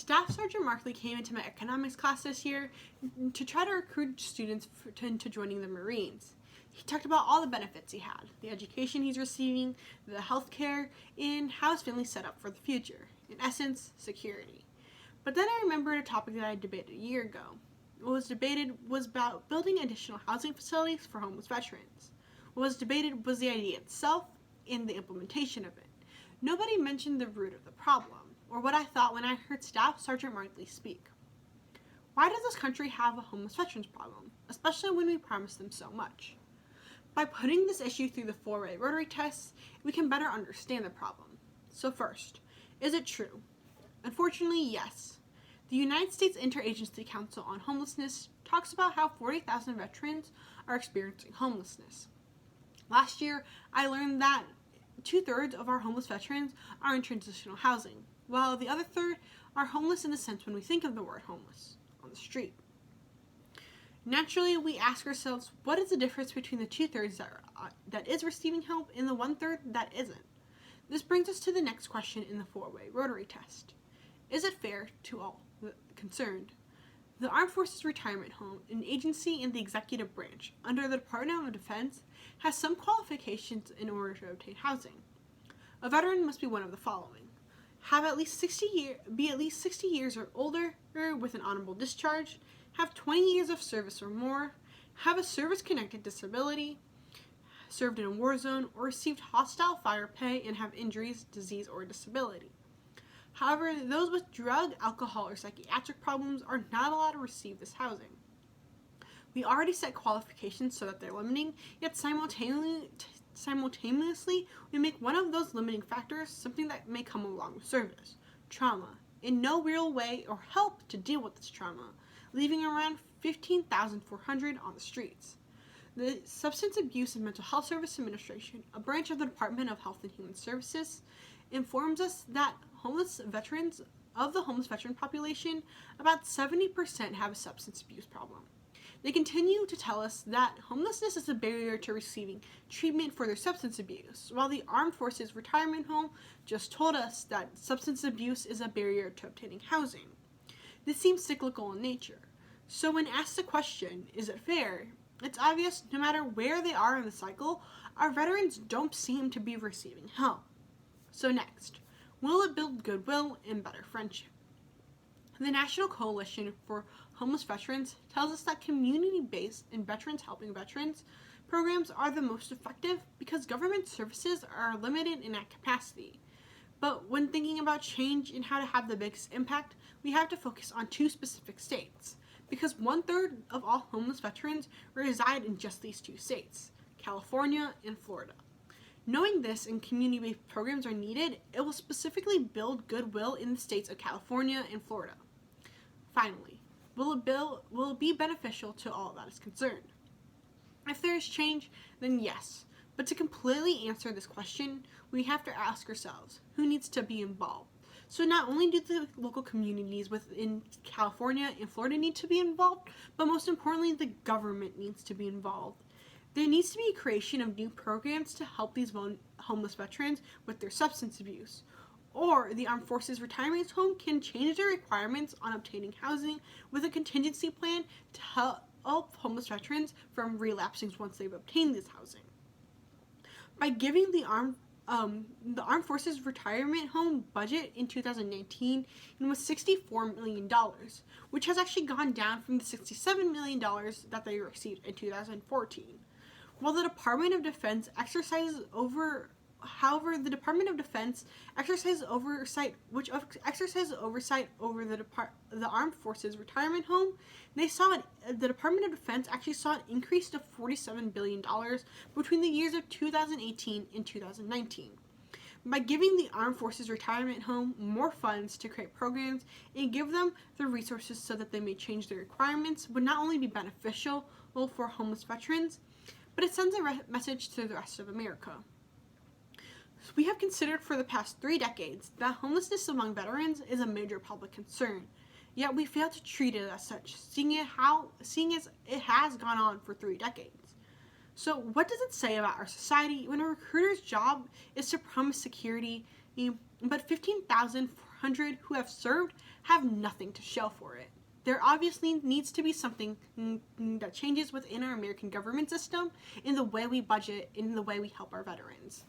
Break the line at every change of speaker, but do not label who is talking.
Staff Sergeant Markley came into my economics class this year to try to recruit students into joining the Marines. He talked about all the benefits he had, the education he's receiving, the health care, and how his family's set up for the future. In essence, security. But then I remembered a topic that I debated a year ago. What was debated was about building additional housing facilities for homeless veterans. What was debated was the idea itself and the implementation of it. Nobody mentioned the root of the problem, or what I thought when I heard Staff Sergeant Markley speak. Why does this country have a homeless veterans problem, especially when we promise them so much? By putting this issue through the 4-way Rotary tests, we can better understand the problem. So first, is it true? Unfortunately, yes. The United States Interagency Council on Homelessness talks about how 40,000 veterans are experiencing homelessness. Last year, I learned that 2/3 of our homeless veterans are in transitional housing, while the other third are homeless in the sense when we think of the word homeless, on the street. Naturally, we ask ourselves, what is the difference between the 2/3 that is receiving help and the 1/3 that isn't? This brings us to the next question in the 4-way Rotary test. Is it fair to all concerned? The Armed Forces Retirement Home, an agency in the executive branch under the Department of Defense, has some qualifications in order to obtain housing. A veteran must be one of the following: be at least 60 years or older with an honorable discharge, have 20 years of service or more, have a service-connected disability, served in a war zone, or received hostile fire pay and have injuries, disease, or disability. However, those with drug, alcohol, or psychiatric problems are not allowed to receive this housing. We already set qualifications so that they're limiting, yet simultaneously we make one of those limiting factors something that may come along with service: trauma, in no real way or help to deal with this trauma, leaving around 15,400 on the streets. The Substance Abuse and Mental Health Service Administration, a branch of the Department of Health and Human Services, informs us that of the homeless veteran population, about 70% have a substance abuse problem. They continue to tell us that homelessness is a barrier to receiving treatment for their substance abuse, while the Armed Forces Retirement Home just told us that substance abuse is a barrier to obtaining housing. This seems cyclical in nature. So when asked the question, is it fair? It's obvious no matter where they are in the cycle, our veterans don't seem to be receiving help. So next, will it build goodwill and better friendship? The National Coalition for Homeless Veterans tells us that community-based and veterans helping veterans programs are the most effective because government services are limited in that capacity. But when thinking about change and how to have the biggest impact, we have to focus on 2 specific states, because 1/3 of all homeless veterans reside in just these 2 states, California and Florida. Knowing this and community-based programs are needed, it will specifically build goodwill in the states of California and Florida. Finally, will it be beneficial to all that is concerned? If there is change, then yes. But to completely answer this question, we have to ask ourselves, who needs to be involved? So not only do the local communities within California and Florida need to be involved, but most importantly, the government needs to be involved. There needs to be a creation of new programs to help these homeless veterans with their substance abuse. Or the Armed Forces Retirement Home can change their requirements on obtaining housing with a contingency plan to help homeless veterans from relapsing once they've obtained this housing. By giving the Armed Forces Retirement Home budget in 2019 and was $64 million, which has actually gone down from the $67 million that they received in 2014. While the Department of Defense exercises oversight over the Armed Forces Retirement Home, the Department of Defense actually saw an increase to $47 billion between the years of 2018 and 2019. By giving the Armed Forces Retirement Home more funds to create programs and give them the resources so that they may change their requirements would not only be beneficial for homeless veterans, but it sends a message to the rest of America. We have considered for the past 3 decades that homelessness among veterans is a major public concern, yet we fail to treat it as such, seeing as it has gone on for 3 decades. So what does it say about our society when a recruiter's job is to promise security, but 15,000 400 who have served have nothing to show for it. There obviously needs to be something that changes within our American government system in the way we budget, in the way we help our veterans.